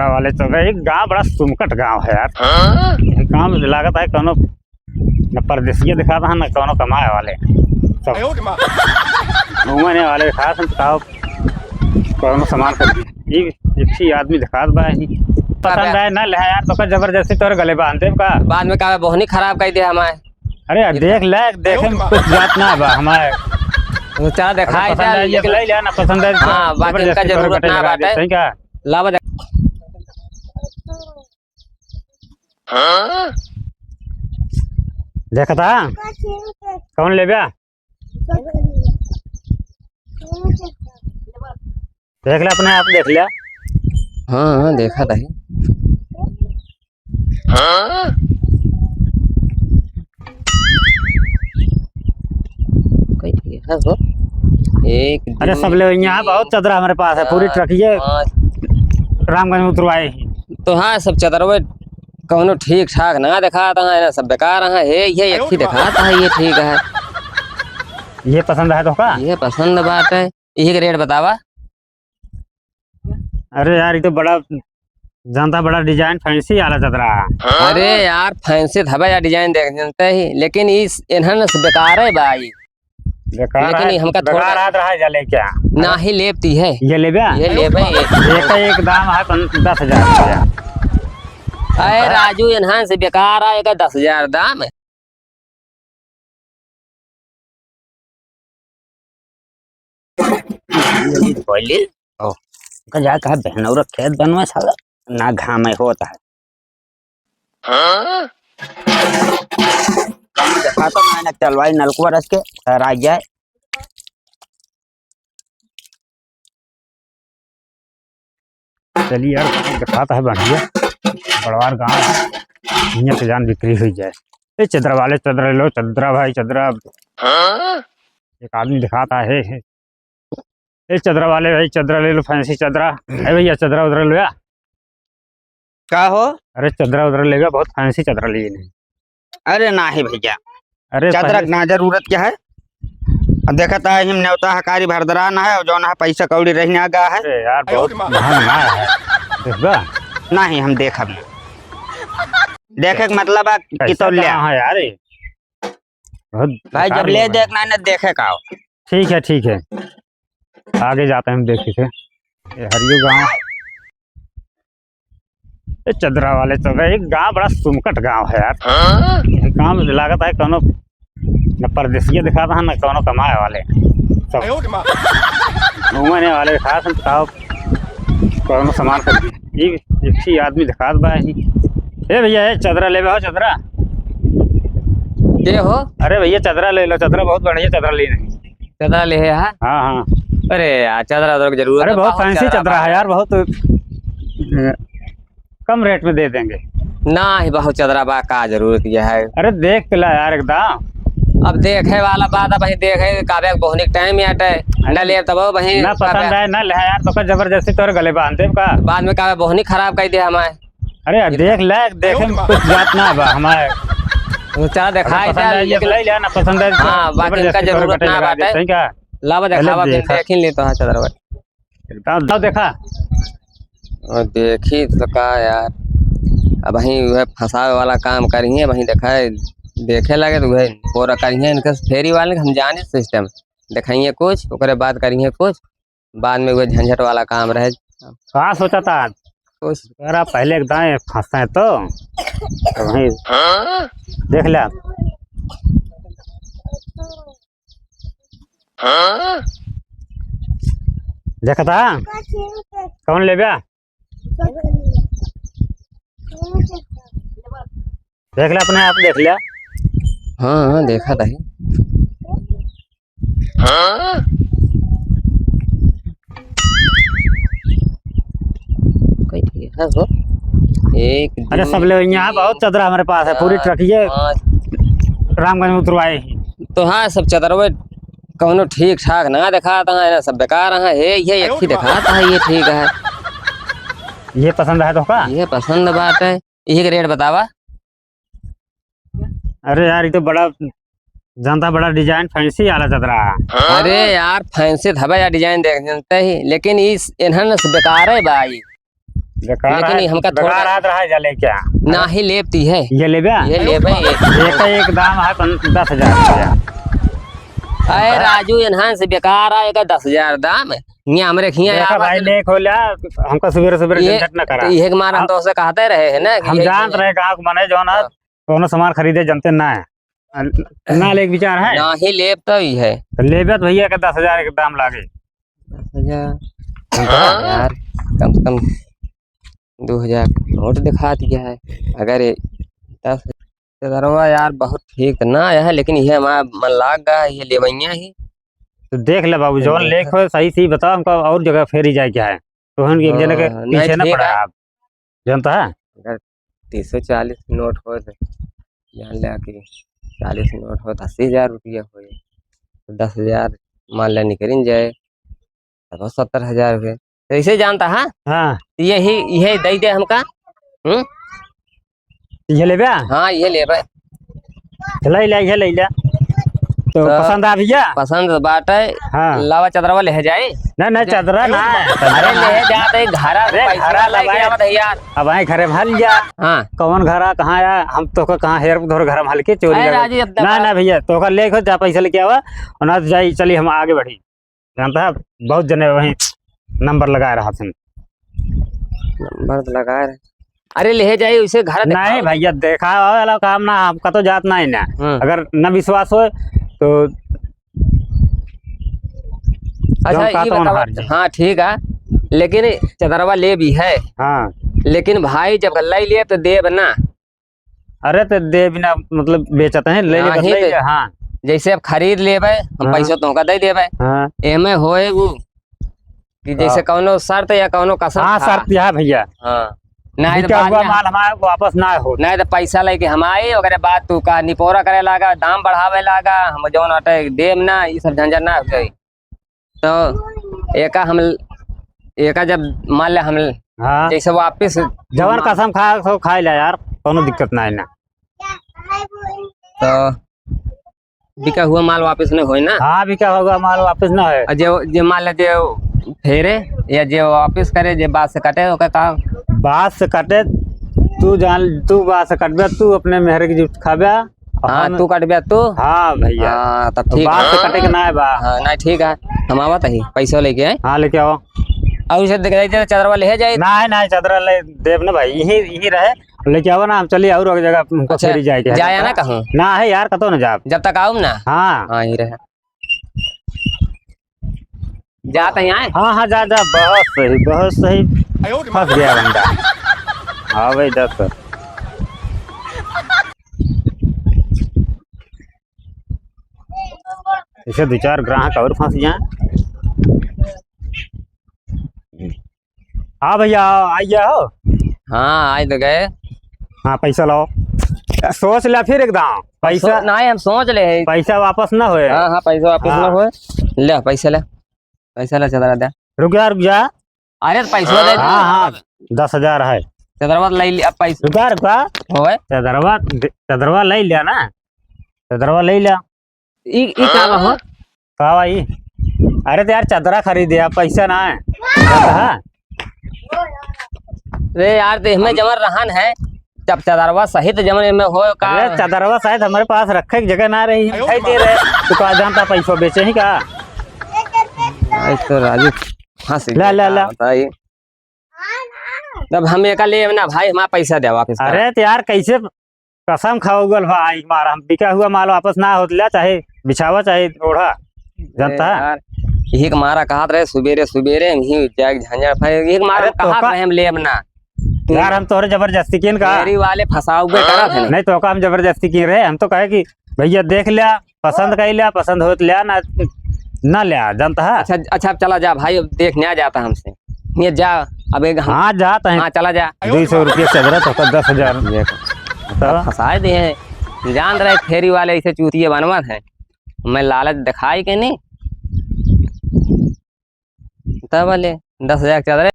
चदरा वाले तो गए गाँव बड़ा सुमकट गाँव है यार। गाँव में लागत है कोनो न परदेसिया दिखाता है न कोनो कमाए वाले सब घूमने वाले खास बताओ कोनो सामान खरीदी एक ही आदमी दिखात बा ही पसंद है ना ले यार तो जबरदस्ती तोर गले बांध देब का बाद में का बहुत खराब कर दे हमारे। अरे देख ले देखे में कुछ जात ना बा हमारे तो चला दिखाई ले ले ना पसंद है। हाँ बाकी इनका जरूरत ना बात है सही का लावा देखता कौन ले बा देख ले अपने आप देख लिया। हाँ देखा था एक अरे सब ले यहाँ बहुत चदरा हमारे पास है पूरी ट्रक ये रामगंज में उतरवाए तो हाँ सब चदरवे कौनो ठीक ठाक ना दिखाता है सब बेकार है ये एक ही दिखाता है ये ठीक है ये पसंद है तो का ये पसंद बात है यही का रेट बतावा। अरे यार ये तो बड़ा जानता बड़ा डिजाइन फैंसी वाला चदरा। अरे यार फैंसी धबा या डिजाइन देख जानते ही लेकिन इस इन्हन बेकार है भाई लेकिन हमका थोड़ा रहा जले क्या ना ही लेपती है ये ले ये ले भाई एक दाम है 10,000 रुपया। अरे राजू इन्हां से बेकार आएगा 10,000 दाम है। बोली ओ का जा कहा बहनौर खेत बनवा साला ना घाम होता है देखा तो मैंने चलवाई नलकुआ रस के आ जाए चलिए यार दिखाता है बढ़िया बड़वार गाँव यहाँ से जान बिक्री हुई जाए। ये चदरा वाले चदरा लो चदरा भाई चदरा एक आदमी दिखाता है ये चदरा वाले भाई चदरा ले लो फैंसी चदरा है भैया चदरा उधर लो या का हो। अरे चदरा उधर लेगा बहुत फैंसी चदरा लिए नहीं। अरे ना ही भैया अरे चदरा ना जरूरत क्या है देखता है हम न्योता हकारी भरदरा ना है जो ना पैसा कौड़ी रहने आ गया है। अरे यार बहुत महंगा है देखबा नहीं हम देखब देखे के मतलब कि तो ले हाँ यार बहुत भाई जब ले देखना है ना देखे का ठीक है आगे जाते हैं हम देखे थे हरियो गाँव ये चदरा वाले तो गए गाँव बड़ा सुमकट गाँव है यार। गाँव में लागत है कोनो न परदेसिया दिखाता है न कोनो कमाए वाले सब घूमने वाले खास बताओ कोनो सामान खरीदी एक ही आदमी दिखात बा ही ए भैया ये चदरा ले हो चदरा ये हो। अरे भैया चदरा ले लो चदरा बहुत बढ़िया चदरा ले नहीं चदरा ले है हाँ अरे यार चदरा उधर की जरूरत अरे बहुत फैंसी चदरा है यार बहुत कम रेट में दे देंगे ना ही बहुत चदरा बा का जरूरत ये है। अरे देख ला यार एकदम अब देखे वाला बात है वही देखे काबे बहुत टाइम आटे न ले तब वही ना पसंद है ना ले यार तो जबरदस्ती तोर गले बांध देब का बाद में काबे बहुत खराब कर दे हमारे। अरे देख ले देखे में कुछ जात ना बा हमारे तो चला दिखाई ले ले ना पसंद है। हाँ बाकी इनका जरूरत ना बात है सही का लावा दिखावा देख ही ले तो चदरा एकदम देखा और देखी तो का यार अब वही वह फंसावे वाला काम करिए वही देखा देखे लगे तो वह पूरा करिए इनका फेरी वाले हम जाने सिस्टम दिखाइए कुछ ओकरे बाद करिए कुछ बाद में वह झंझट वाला काम रहे कहाँ सोचा था कुछ अरे पहले एकदम फंसते हैं तो वही देख ले देखा था कौन ले बा देख ले अपने आप देख लिया। हाँ देखा था एक अरे सब ले यहाँ बहुत चदरा हमारे पास है पूरी ट्रक ये रामगंज में उतरवाए तो हाँ सब चदरवे कौनो ठीक ठाक ना दिखाता है सब बेकार है ये एक ही दिखाता है ये ठीक है ये पसंद है तो का ये पसंद बात है यही का रेट बतावा। अरे यार ये तो बड़ा जानता बड़ा डिजाइन फैंसी वाला चदरा। अरे यार फैंसी धबा या डिजाइन देख जानते ही लेकिन इस इन्हन से बेकार है भाई लेकिन हमका थोड़ा रात रहा जले क्या ना ही लेपती है ये ले बया ये ले भाई एक दाम है 10,000 रुपया। अरे राजू यहाँ से बेकार आएगा 10,000 दाम यहाँ हमरे देखा भाई ले खोला हमको सवेरे सवेरे झंझट न करा। ये मार हम तो उससे कहते रहे है ना हम जानत रहे कहा मने जो ना कोनो सामान खरीदे जानते ना है ना ले विचार है ना ही लेप तो ही है तो लेबे तो भैया के 10,000 के दाम लागे 10,000 यार कम से कम 2,000 नोट दिखा दिया है। अगर 10,000 यार बहुत ठीक ना आया है लेकिन ये हमारा मन लाग गया ये लेवैया ही तो देख ले बाबू जौन लेख हो सही सही बताओ हमको और जगह फेरी जाए क्या है तो हम एक जने के पीछे ना पड़ा आप जानता है। अगर 340 नोट हो तो जान ले कि 40 नोट हो 80,000 रुपया हो तो 10,000 मान ले निकल जाए तब 70,000 रुपये तो ऐसे जानता है हाँ यही दे दे हमका ये ले बया हाँ ये ले भाई ये ले ले तो पसंद आ भैया पसंद बात है हाँ लावा चदरवा ले जाए ना चदरा ना अरे ले जाते घरा पैसा लेके आवत है यार अब आए घरे भल जा हाँ कौन घरा कहाँ या हम तो कहाँ हेर धोर घर में हल्के चोरी ना भैया तो का लेखो जा पैसा लेके आवा और ना जाई चली हम आगे बढ़ी जानता है बहुत जने वही नंबर लगा रहा थे नंबर लगा रहे अरे ले जाए उसे घर नहीं भैया देखा वाला काम ना हमका तो जात नहीं ना अगर न विश्वास हो तो अच्छा ये हाँ ठीक है लेकिन चदरवा ले भी है हाँ लेकिन भाई जब गल्ला ले तो देव ना अरे तो दे बिना मतलब बेचते हैं ले हाँ जैसे अब खरीद ले हम पैसा तो दे दे हाँ एमे होए वो कि जैसे कौनो शर्त या कौनो कसम हाँ शर्त है भैया हाँ नहीं तो माल हमारे वापस ना हो नहीं तो पैसा लेके हम आए अगर बात तू का निपोरा करे लागा दाम बढ़ावे लागा हम जौन अटे देम ना ये सब झंझट ना हो तो एका जब मान ले हम हाँ जैसे वापिस जवन कसम खा ले यार कोनो दिक्कत ना है ना तो बिका हुआ माल वापस नहीं होए ना हाँ बिका हुआ माल वापस ना है जो मान ले जो फेरे या जो वापस करे जो बात से कटे ओका का बात से कटे तू बात से कटबे तू अपने मेहर की जुट खाबे हाँ तू कटबे तू हाँ भैया हाँ तब ठीक बात से कटे के ना है बा हाँ नहीं ठीक है हम आवत ही पैसा लेके आए हाँ लेके आओ और उसे चदरवा ले जाए ना चदरा ले देव ना भाई यही रहे लेके आओ ना हम चलिए और जगह हमको फेरी जाएगा जाया ना कहूँ ना है यार कतो ना जा जब तक आऊँ ना हाँ यही रहे जाते हैं हाँ जा बहुत सही फंस गया बंदा हाँ भाई 10 इसे 2-4 ग्राहक और फंस जाए। हाँ भैया आइए हो हाँ आए तो गए हाँ पैसा लाओ सोच ले फिर एकदम पैसा नहीं हम सोच ले पैसा वापस ना होए हाँ पैसा वापस ना होए ले पैसा ले चदरा दे रुक जा अरे पैसा दे हाँ 10,000 है चदरवा ले लिया पैसा रुका होए चदरवा ले लिया ना चदरवा ले लिया ई क्या हो का भाई अरे तो यार चदरा खरीदे पैसा ना है रे यार देह में जमर रहन है जब चदरवा सहित जमन में हो का चदरवा शायद हमारे पास रखे की जगह ना रही दिखाई दे रहे तू का जानता पैसा बेचे ही का तो राजू फांसी ला तब हम एक ले ना भाई हमारा पैसा दे वापस अरे तो यार कैसे कसम खाओ गल भाई हमारा हम बिका हुआ माल वापस ना होता चाहे बिछावा चाहे ओढ़ा जानता है यही मारा कहा रहे सुबेरे झंझट मारा कहा रहे हम लेब ना यार हम तोहरे जबरदस्ती किन का वाले फसाओगे करा थे नहीं तो हम जबरदस्ती की रहे हम तो कहे कि भैया देख लिया पसंद कर लिया पसंद हो लिया ना लिया जानता है अच्छा चला जा भाई देख नहीं जाता हमसे ये जा अब एक हाँ जाता है हाँ चला जा 200 रुपये चदरा तो 10,000 फंसाए दिए हैं जान रहे फेरी वाले ऐसे चूतिए बनवा है मैं लालच दिखाई के नहीं तब वाले 10,000 चदरा